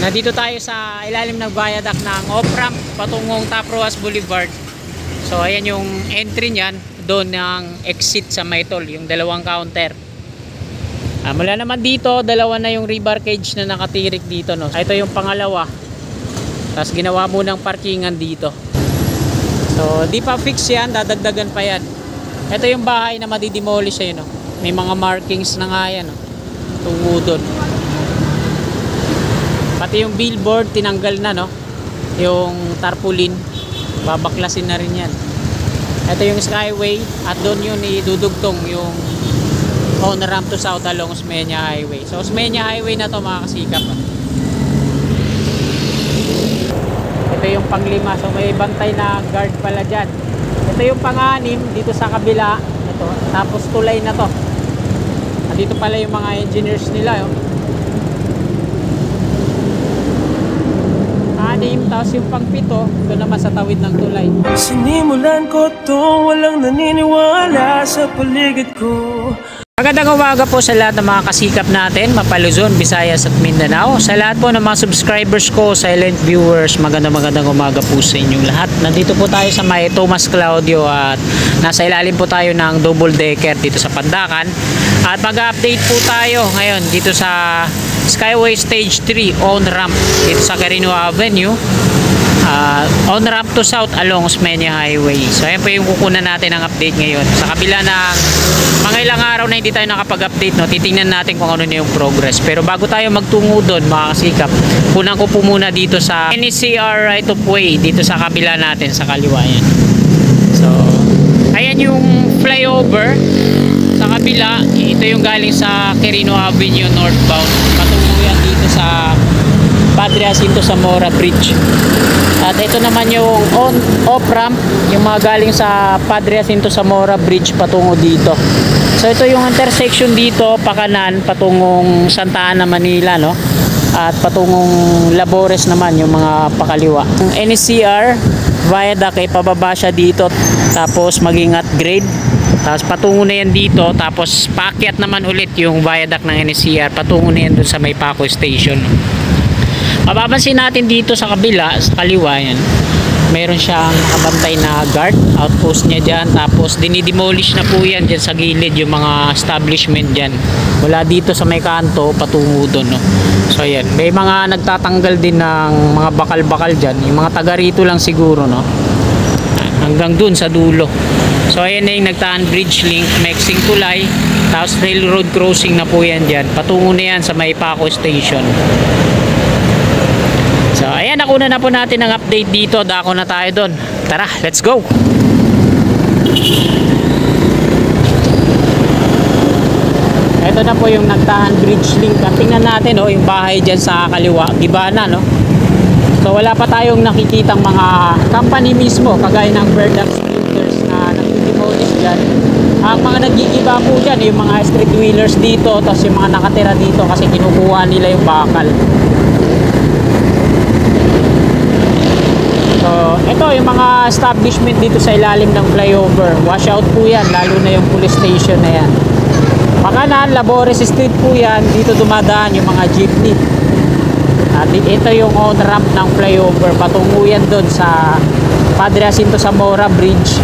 Nandito tayo sa ilalim ng viaduct ng off-ramp patungong Top Roas Boulevard. So ayan yung entry niyan, doon ng exit sa Maytol, yung dalawang counter. Mula naman dito, dalawa na yung rebar cage na nakatirik dito, no. Ito yung pangalawa. Tapos ginawa mo ng parkingan dito. So di pa fix yan, dadagdagan pa yan. Ito yung bahay na madidemolish ayun, no. May mga markings na nga yan, no, tungo doon. Pati yung billboard tinanggal na, no, yung tarpaulin, babaklasin na rin yan. Ito yung skyway at doon yun idudugtong yung on ramp to south along Osmeña Highway. So Osmeña Highway na to mga kasikap. Ito yung panglima, so may bantay na guard pala dyan. Ito yung pang-anim dito sa kabila. Ito, tapos tulay na to. Dito pala yung mga engineers nila, oh. Tapos yung pang-pito, ito naman sa tawid ng tulay. Sinimulan ko to, walang naniniwala sa paligid ko. Magandang umaga po sa lahat ng mga kasikap natin, Mapa-Luzon, Visayas at Mindanao. Sa lahat po ng mga subscribers ko, silent viewers, magandang umaga po sa inyong lahat. Nandito po tayo sa may Tomas Claudio at nasa ilalim po tayo ng double decker dito sa Pandakan. At mag-update po tayo ngayon dito sa Skyway Stage 3 on ramp dito sa Carino Avenue, on ramp to south along Osmeña Highway. So ayan po yung kukunan natin ng update ngayon. Sa kabila ng mga ilang araw na hindi tayo nakapag-update, no, titingnan natin kung ano na yung progress. Pero bago tayo magtungo doon mga kasikap, kunan ko po muna dito sa NCR right of way dito sa kabila natin sa kaliwa yan. So ayan yung flyover sa kabila. Ito yung galing sa Quirino Avenue northbound, patungo yan dito sa Padre Jacinto Zamora Bridge. At ito naman yung off ramp, yung mga galing sa Padre Jacinto Zamora Bridge patungo dito. So ito yung intersection dito, pakanan patungong Santa Ana, Manila, no? At patungong Labores naman yung mga pakaliwa. Yung NCR viaduct ay pababa siya dito, tapos maging at grade. Tapos patungo na yan dito, tapos paakyat naman ulit yung viaduct ng NCR, patungo na yan dun sa may Paco Station. Mapapansin natin dito sa kabila, sa kaliwa yan, mayroon siyang nakabantay na guard, outpost niya dyan. Tapos dinidemolish na po yan dyan sa gilid, yung mga establishment dyan. Wala dito sa may kanto, patungo dun, no? So yan, may mga nagtatanggal din ng mga bakal-bakal dyan, yung mga taga rito lang siguro, no? Hanggang dun sa dulo. So ayan na yung nagtaan bridge link, mixing tulay, tapos railroad crossing na po yan dyan, patungo na yan sa may Paco Station. So ayan, nakuna na po natin ang update dito, dako na tayo doon. Tara, let's go! Ito na po yung nagtaan bridge link. At tingnan natin, oh, yung bahay dyan sa kaliwa, giba na, no? So wala pa tayong nakikitang mga company mismo kagaya ng Verdax Printers na nag-demolish dyan. Ang mga nagigiba po dyan yung mga street wheelers dito, tapos yung mga nakatira dito kasi kinukuha nila yung bakal. So ito yung mga establishment dito sa ilalim ng flyover, washout po yan, lalo na yung police station na yan. Pakanan, Labores Street po yan, dito dumadaan yung mga jeepney. At ito yung on ramp ng flyover, patungo yan doon sa Padre Jacinto Zamora Bridge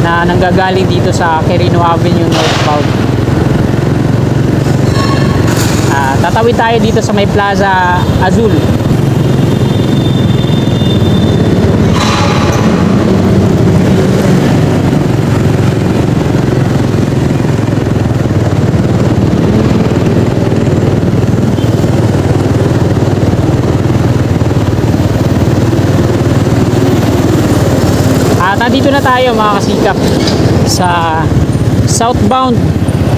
na nanggagaling dito sa Quirino Avenue northbound. Tatawid tayo dito sa may Plaza Azul. Nandito na tayo mga kasikap sa southbound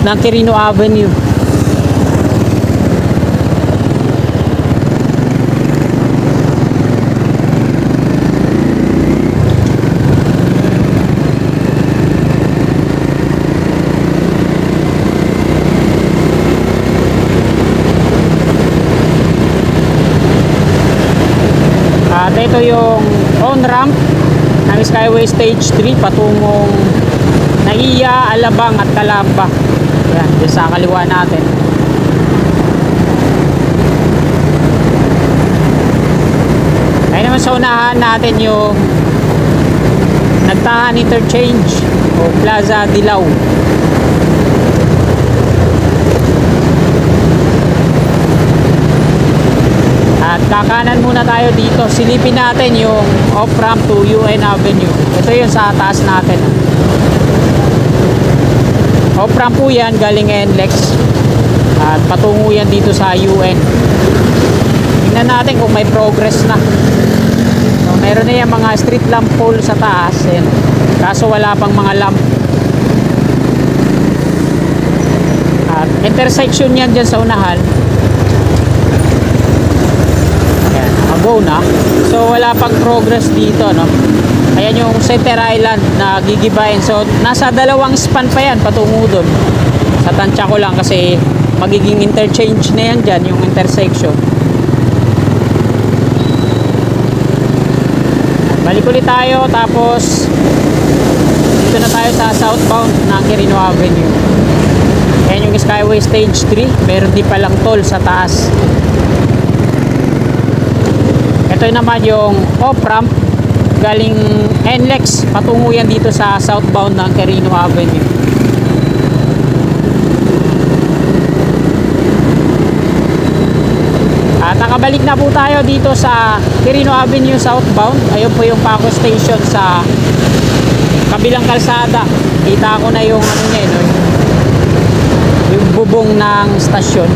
ng Quirino Avenue. At ito yung on ramp ng Skyway Stage 3 patungong Naiya, Alabang at Calamba. Yan, dyan sa kaliwa natin. sa unahan natin yung Nagtahan Interchange o Plaza Dilaw. At kakanan muna tayo dito. Silipin natin yung off-ramp to UN Avenue. Ito yung sa taas natin. Off-ramp po yan galing NLEX. At patungo yan dito sa UN. Tingnan natin kung may progress na. So, meron na yung mga street lamp pole sa taas. Yan. Kaso wala pang mga lamp. At intersection yan dyan sa unahan. Ayan, nakago na. So wala pang progress dito, no? Ayan yung Center Island na gigibahin. So nasa dalawang span pa yan patungo doon. Sa tansya ko lang kasi magiging interchange na yan dyan, yung intersection. Balik ulit tayo, tapos dito na tayo sa southbound ng Quirino Avenue. Ayan yung Skyway Stage 3. Meron din palang toll sa taas. Ito naman yung off-ramp galing NLEX. Patungo yan dito sa southbound ng Quirino Avenue. At nakabalik na po tayo dito sa Quirino Avenue southbound. Ayun po yung Paco Station sa kabilang kalsada. Kita ko na yung ano niya, no? Yung bubong ng stasyon.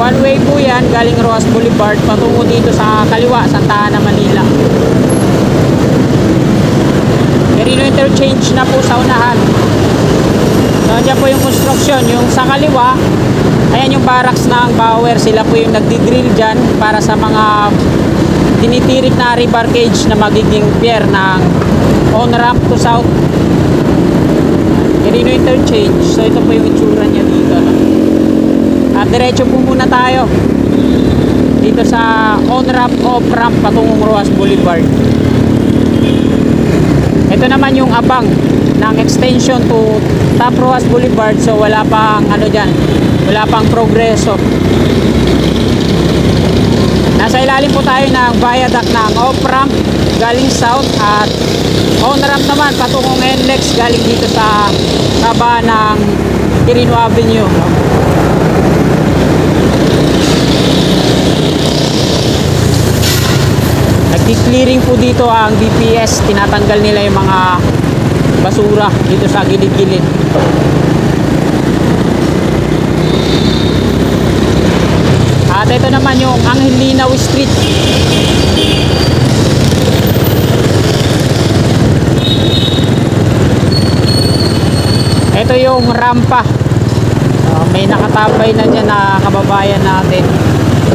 One way po yan galing Roas Boulevard patungo dito sa kaliwa, Santa Ana, Manila. Quirino Interchange na po sa unahan. So dyan po yung construction. Yung sa kaliwa, ayan yung barracks ng Bauer. Sila po yung nagdi-drill dyan para sa mga tinitirik na rebar cage na magiging pier ng on-ramp to south Quirino Interchange. So ito po yung itsura niya dito, no? At diretso po muna tayo dito sa on-ramp, off-ramp patungong Roas Boulevard. Ito naman yung abang ng extension to Top Roas Boulevard. So wala pang ano dyan, wala pang progreso. Nasa ilalim po tayo ng viaduct ng off-ramp galing south at on-ramp naman patungong NLEX galing dito sa taba ng Quirino Avenue. Nagki-clearing po dito ang DPS. Tinatanggal nila yung mga basura dito sa gilid-gilid. At ito naman yung Angelinaw Street. Ito yung rampa. May nakatabay na dyan na kababayan natin.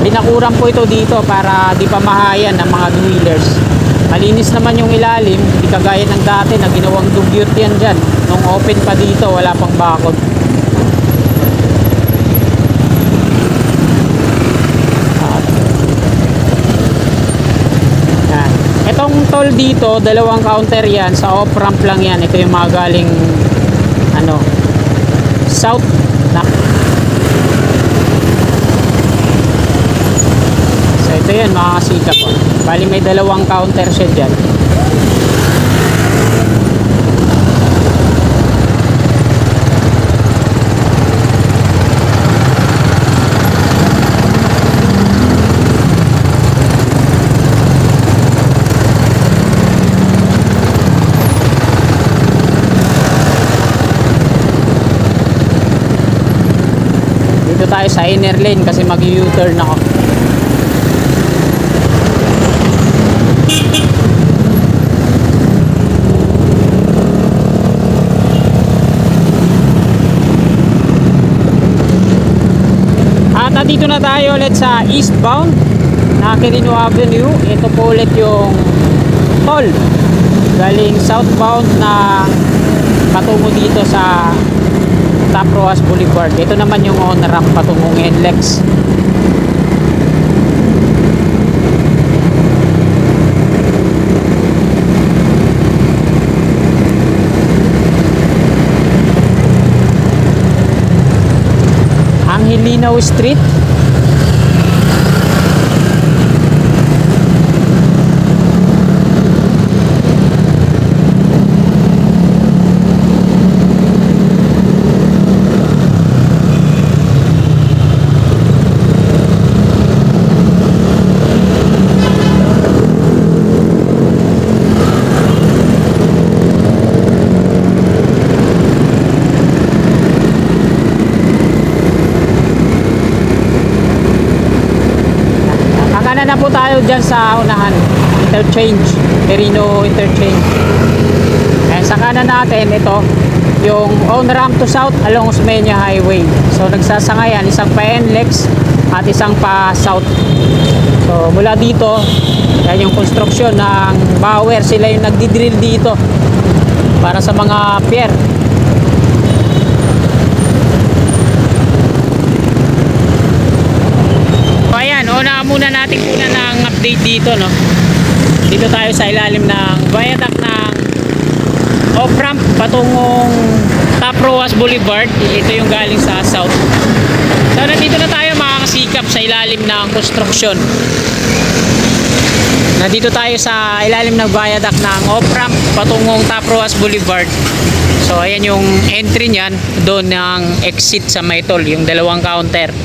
Binakuran po ito dito para di pa mahayan ng mga dwellers. Malinis naman yung ilalim, hindi kagaya ng dati na ginawang dugyot yan dyan. Nung open pa dito, wala pang bakod. Itong toll dito, dalawang counter yan. Sa off-ramp lang yan. Ito yung mga galing ano, south na. Ito yan mga kasika po. Bali may dalawang counter siya dyan. Dito tayo sa inner lane kasi mag-U-turn ako. Dito na tayo ulit sa eastbound na Quirino Avenue. Ito po ulit yung toll galing southbound na patungo dito sa Top Roas Boulevard. Ito naman yung on-ramp patungong NLEX. Malinaw Street. Kakanan na po tayo dyan sa unahan, interchange, Quirino Interchange. Ayan, sa kanan natin, ito yung on ramp to south along Osmeña Highway. So nagsasangayan, isang pa NLEX at isang pa south. So mula dito, yan yung construction ng Bauer, sila yung nagdi-drill dito para sa mga pier. So ayan, una muna natin ng update dito, no. Dito tayo sa ilalim ng viaduct ng off-ramp patungong Top Roas Boulevard. Ito yung galing sa south. So nandito na tayo makakasikap sa ilalim ng construction. Nandito tayo sa ilalim ng viaduct ng off-ramp patungong Top Roas Boulevard. So ayan yung entry niyan, doon ng exit sa Maytol, yung dalawang counter.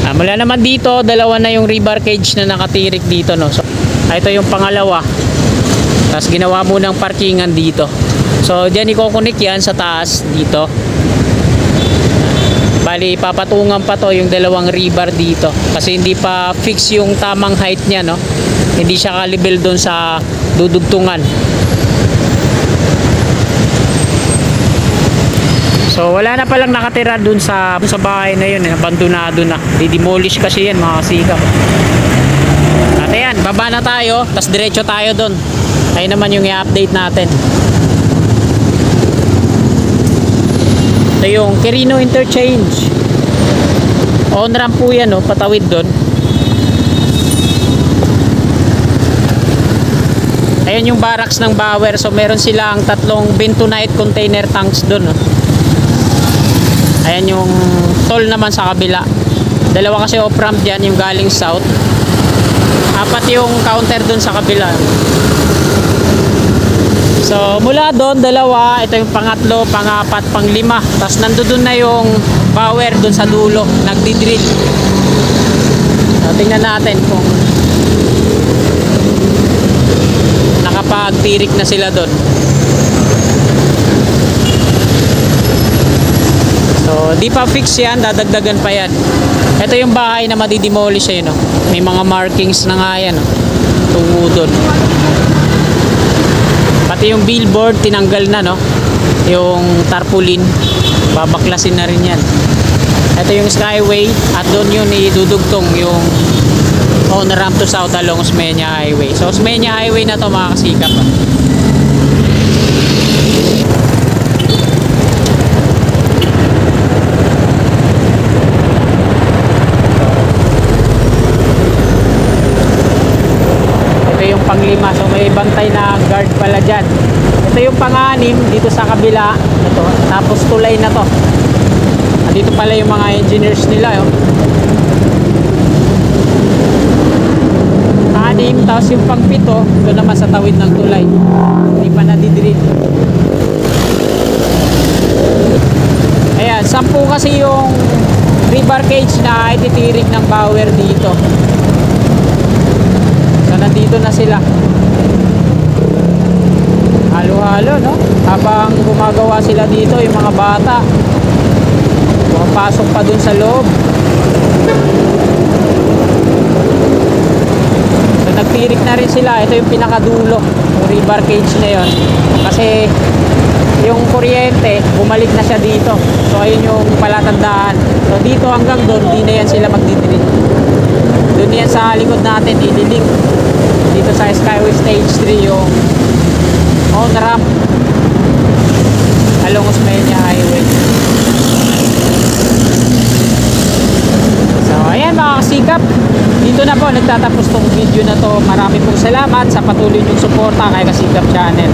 Mula naman dito, dalawa na yung rebar cage na nakatirik dito, no. So ito yung pangalawa. Tapos ginawa mo ng parkingan dito. So diyan i-connect yan sa taas dito. Bali papatungan pa to yung dalawang rebar dito kasi hindi pa fix yung tamang height niya, no. Hindi siya ka-level doon sa dudugtungan. So wala na palang nakatira dun sa bahay na yun, abandonado na. Didemolish kasi yan, mga kasikap. At ayan, baba na tayo, tas diretso tayo dun. Ayun naman yung i-update natin. Ito yung Quirino Interchange. On ramp po yan, no, patawid dun. Ayan yung barracks ng Bauer. So meron silang tatlong bentonite container tanks dun, no. Ayan yung toll naman sa kabila. Dalawa kasi off-ramp dyan, yung galing south. Apat yung counter dun sa kabila. So mula doon, dalawa. Ito yung pangatlo, pangapat, panglima. Tapos nandoon na yung Bauer dun sa dulo, nagdi-drill. So tingnan natin kung nakapag-tirik na sila doon. So, di pa fix yan, dadagdagan pa yan. Ito yung bahay na madidemolish ayun, no? May mga markings na nga yan, no? Tungo doon. Pati yung billboard, tinanggal na, no? Yung tarpaulin, babaklasin na rin yan. Ito yung skyway, at doon yun idudugtong yung on ramp to south along Osmeña Highway. So, Osmeña Highway na to, mga kasikap. Panglima, so may bantay na guard pala dyan. Ito yung pang-anim dito sa kabila, ito, tapos tulay na to. Dito pala yung mga engineers nila, oh. Anim, tapos yung pang-pito ito naman sa tawid ng tulay, hindi pa nadidrill. Ayan, 10 kasi yung rebar cage na ititirik ng Bauer dito. Nandito na sila, halo-halo, no? Habang gumagawa sila dito, yung mga bata pumapasok pa dun sa loob. So nagtirik na rin sila. Ito yung pinakadulo, yung rebar cage na yon, kasi yung kuryente bumalik na siya dito. So ayun yung palatandaan. So dito hanggang doon, di na yan sila magdidrill. Doon yan sa likod natin, ililink dito sa Skyway Stage 3 yung on ramp along Osmeña Highway. So ayan, mga kasikap, dito na po nagtatapos tong video na to. Marami pong salamat sa patuloy nyong suporta kay Kasikap Channel.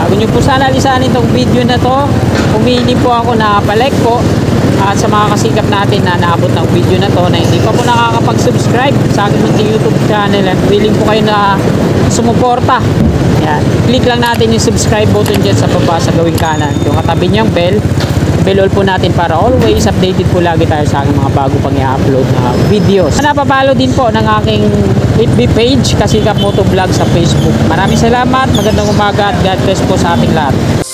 Bago nyo po sana lisanin itong video na to, humihiling po ako na palike po at sa mga kasikap natin na naabot ng video na to na hindi pa po nakakapag-subscribe sa aking munting YouTube channel at willing po kayo na sumuporta. Yan. Click lang natin yung subscribe button dyan sa baba sa gawing kanan. Yung katabi niyang bell all po natin para always updated po lagi tayo sa aking mga bago pang i-upload na videos. Napapalo din po ng aking FB page, Kasikap Motovlog sa Facebook. Maraming salamat, magandang umaga at God bless po sa ating lahat.